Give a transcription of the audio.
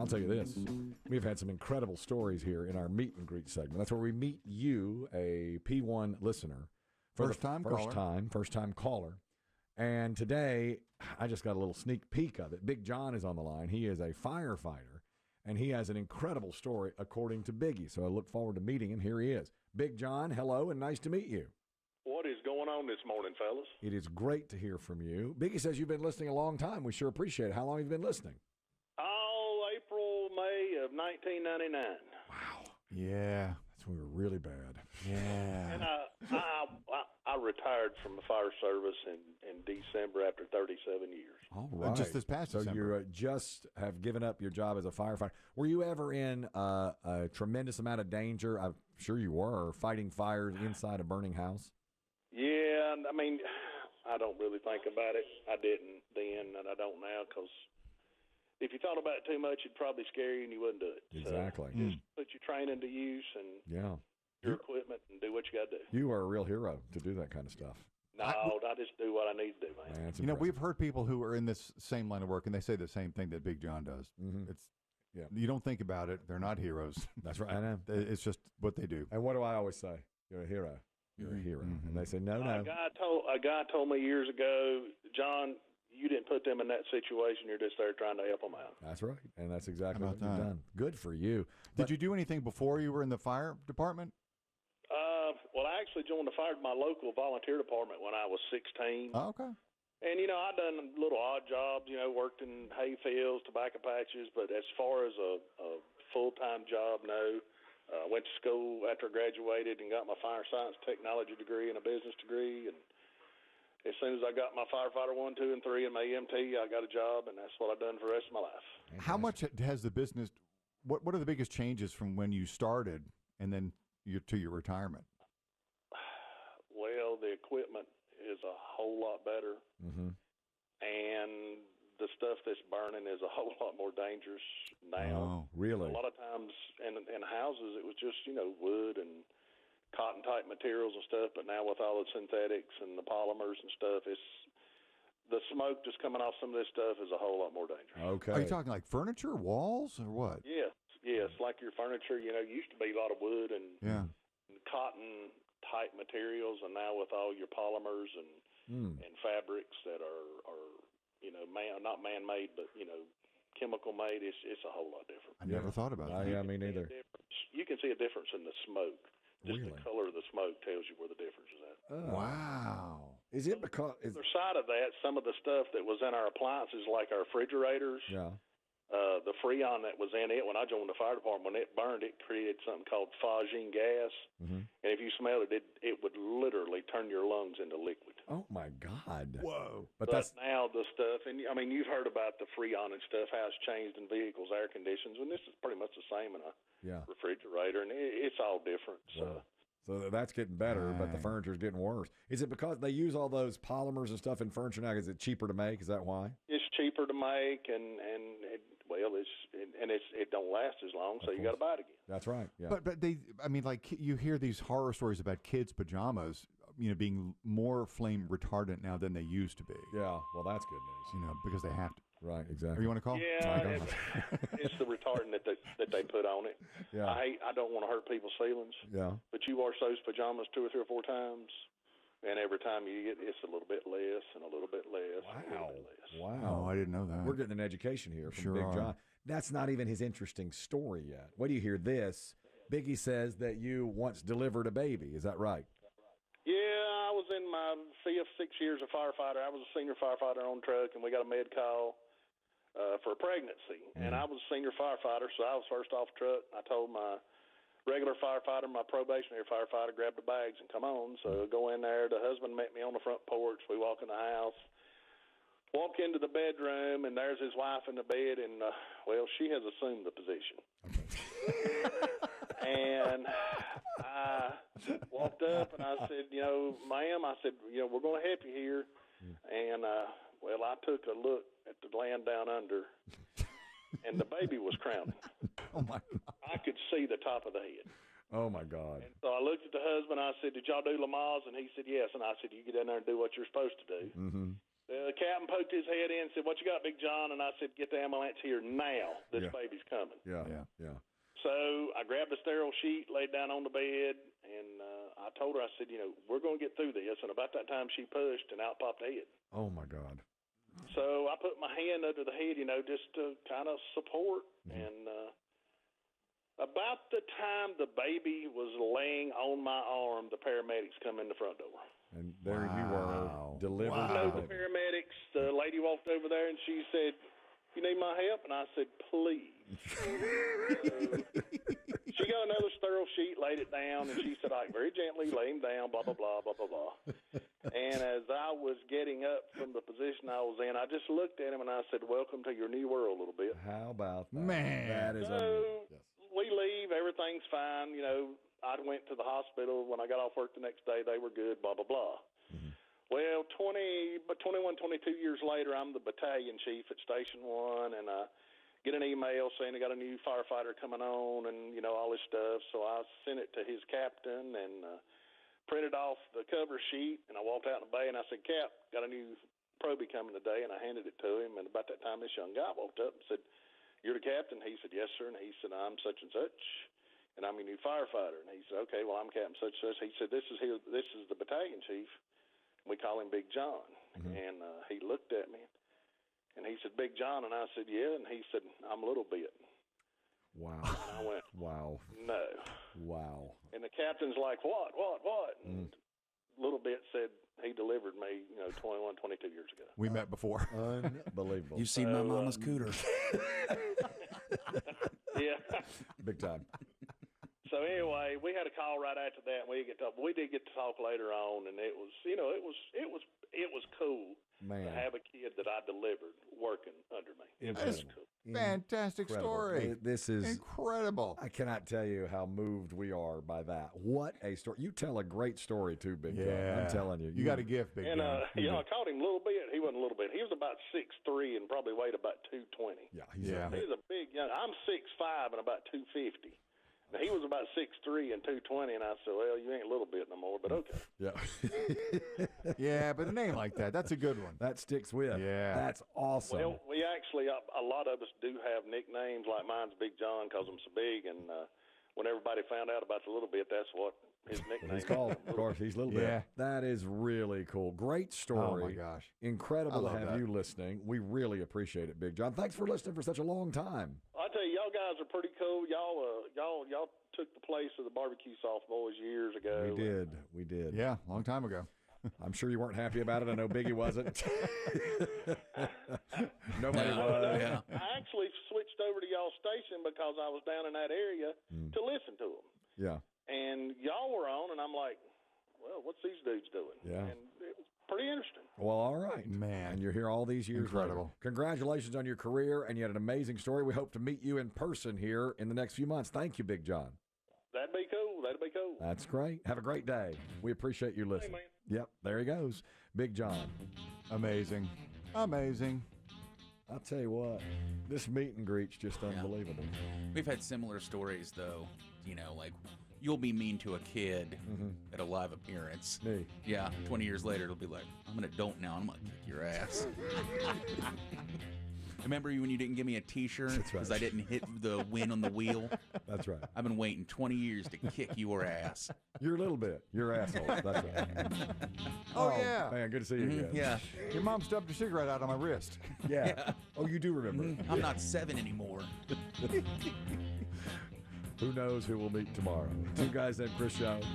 I'll tell you this. We've had some incredible stories here in our meet and greet segment. That's where we meet you, a P1 listener. First time caller. And today, I just got a little sneak peek of it. Big John is on the line. He is a firefighter, and he has an incredible story according to Biggie. So I look forward to meeting him. Here he is. Big John, hello, and nice to meet you. What is going on this morning, fellas? It is great to hear from you. Biggie says you've been listening a long time. We sure appreciate it. How long have you been listening? Oh, April, May of 1999. Wow. Yeah. That's when we were really bad. Yeah. And I retired from the fire service in December after 37 years. All right. Just this past December. So you just have given up your job as a firefighter. Were you ever in a tremendous amount of danger? I'm sure you were, fighting fires inside a burning house. Yeah, I mean, I don't really think about it. I didn't then, and I don't now, because if you thought about it too much, it'd probably scare you and you wouldn't do it. Exactly. So just put your training to use and your equipment and do what you got to do. You are a real hero to do that kind of stuff. No, I just do what I need to do, man. You know, we've heard people who are in this same line of work, and they say the same thing that Big John does. Mm-hmm. You don't think about it. They're not heroes. That's right. I know. It's just what they do. And what do I always say? You're a hero. You're a hero. Mm-hmm. And they say, no. A guy told me years ago, John, you didn't put them in that situation. You're just there trying to help them out. That's right. And that's exactly what you've done. Good for you. Did you do anything before you were in the fire department? Well, I actually joined my local volunteer department when I was 16. Oh, okay. And, I done little odd jobs, worked in hay fields, tobacco patches, but as far as a full-time job, no. I went to school after I graduated and got my fire science technology degree and a business degree. And as soon as I got my firefighter 1, 2, and 3 and my EMT, I got a job, and that's what I've done for the rest of my life. How much has the business, what are the biggest changes from when you started and then to your retirement? Well, the equipment is a whole lot better. Mm-hmm. And the stuff that's burning is a whole lot more dangerous now. Oh, really? A lot of times in houses it was just, wood and cotton-type materials and stuff, but now with all the synthetics and the polymers and stuff, the smoke just coming off some of this stuff is a whole lot more dangerous. Okay. Are you talking like furniture, walls, or what? Yes, like your furniture, used to be a lot of wood and cotton-type materials, and now with all your polymers and fabrics that are not man-made, but, chemical-made, it's a whole lot different. I never thought about that. Yeah, me neither. You can see a difference in the smoke. Just really? The color of the smoke tells you where the difference is at. Oh. Wow. Is it because... On the other side of that, some of the stuff that was in our appliances, like our refrigerators, the Freon that was in it, when I joined the fire department, when it burned, it created something called phosgene gas. Mm-hmm. And if you smelled it, it would literally turn your lungs into liquid. Oh, my God. Whoa. But now the stuff, and I mean, you've heard about the Freon and stuff, how it's changed in vehicles, air conditions, and this is pretty much the same in a refrigerator, and it's all different. So that's getting better, but the furniture's getting worse. Is it because they use all those polymers and stuff in furniture now? Is it cheaper to make? Is that why? It's cheaper to make, and it don't last as long, so you got to buy it again. That's right. Yeah. But you hear these horror stories about kids' pajamas, being more flame retardant now than they used to be. Yeah. Well, that's good news. Because they have to. Right. Exactly. Or you want to call? Yeah. It's the retardant that they put on it. Yeah. I don't want to hurt people's feelings. Yeah. But you wash those pajamas 2 or 3 or 4 times, and every time you get, it's a little bit less and a little bit less. Wow. And a little bit less. Wow. Oh, I didn't know that. We're getting an education here from Sure Big are. John. That's not even his interesting story yet. What do you hear this? Biggie says that you once delivered a baby. Is that right? Yeah, I was in my 5th, 6th years of firefighter. I was a senior firefighter on truck, and we got a med call for a pregnancy. Mm-hmm. And I was a senior firefighter, so I was first off the truck. I told my regular firefighter, my probationary firefighter, grab the bags and come on. So I go in there. The husband met me on the front porch. We walk in the house, walk into the bedroom, and there's his wife in the bed, and, she has assumed the position. And I walked up, and I said, ma'am, we're going to help you here. And, I took a look at the land down under, and the baby was crowning. Oh, my God. I could see the top of the head. Oh, my God. And so I looked at the husband. I said, did y'all do Lamaze? And he said, yes. And I said, you get in there and do what you're supposed to do. Mm-hmm. The captain poked his head in and said, "What you got, Big John?" And I said, "Get the ambulance here now. This baby's coming." Yeah. So I grabbed a sterile sheet, laid down on the bed, and I told her, I said, "We're going to get through this." And about that time, she pushed, and out popped the head. Oh, my God. So I put my hand under the head, just to kind of support. And about the time the baby was laying on my arm, the paramedics come in the front door. And there you were, delivered. The paramedics, the lady walked over there and she said, "You need my help?" And I said, "Please." She got another sterile sheet, laid it down, and she said, "I very gently lay him down, blah, blah, blah, blah, blah, blah." And as I was getting up from the position I was in, I just looked at him and I said, "Welcome to your new world," a little bit. How about that? Man. That is So we leave, everything's fine, I went to the hospital. When I got off work the next day, they were good, blah, blah, blah. Well, 21, 22 years later, I'm the battalion chief at Station 1, and I get an email saying they got a new firefighter coming on and, all this stuff. So I sent it to his captain and printed off the cover sheet, and I walked out in the bay, and I said, "Cap, got a new probie coming today," and I handed it to him. And about that time, this young guy walked up and said, "You're the captain?" He said, "Yes, sir." And he said, "I'm such and such, and I'm your new firefighter." And he said, "Okay, well, I'm Captain such and such." He said, This is the battalion chief. We call him Big John." And he looked at me, and he said, "Big John?" And I said, "Yeah." And he said, "I'm a little bit." Wow. And I went, Wow. "No." Wow. And the captain's like, What? And Little Bit said he delivered me, 21, 22 years ago. We met before. Unbelievable. You've seen my mama's cooter. Yeah. Big time. So anyway, we had a call right after that, and we did get to talk later on, and it was, it was cool to have a kid that I delivered working under me. It was cool. Fantastic story. This is incredible. I cannot tell you how moved we are by that. What a story. You tell a great story too, Big John. I'm telling you. You got a gift, Big And, John. I called him a little bit. He wasn't a little bit. He was about 6'3" and probably weighed about 220. Yeah. He was a big young. I'm 6'5" and about 250. Now, he was about 6'3" and 220, and I said, "Well, you ain't a little bit no more, but okay." Yeah. Yeah, but a name like that, that's a good one. That sticks with. Yeah. That's awesome. Well, we actually, a lot of us do have nicknames, like mine's Big John because I'm so big, and when everybody found out about the little bit, that's what his nickname He's called. Of course, he's Little Yeah. Bit. That is really cool. Great story. Oh, my gosh. Incredible to I love have that. you listening. We really appreciate it, Big John. Thanks for listening for such a long time. I tell you, y'all guys are pretty cool. Y'all took the place of the barbecue soft boys years ago. We did. Yeah, long time ago. I'm sure you weren't happy about it. I know Biggie wasn't. Nobody was. Yeah. I actually switched over to y'all station because I was down in that area to listen to them. Yeah. And y'all were on, and I'm like, well, what's these dudes doing? Yeah. And it was pretty interesting. Well, all right. Man. And you're here all these years Incredible. later. Congratulations on your career, and you had an amazing story. We hope to meet you in person here in the next few months. Thank you, Big John. That'd be cool. That'd be cool. That's great. Have a great day. We appreciate you listening. man. Yep, there he goes. Big John. Amazing. Amazing. I'll tell you what, this meet and greet's just unbelievable. We've had similar stories, though. Like you'll be mean to a kid at a live appearance. Me. Yeah, 20 years later, it'll be like, I'm an adult now, and I'm going to kick your ass. Remember when you didn't give me a T-shirt because I didn't hit the win on the wheel? That's right. I've been waiting 20 years to kick your ass. You're a little bit. You're asshole. That's right. Oh, yeah. Man, good to see you again. Yeah. Your mom stubbed a cigarette out on my wrist. Yeah. Oh, you do remember. I'm not 7 anymore. Who knows who we'll meet tomorrow? Two Guys Named Chris Show.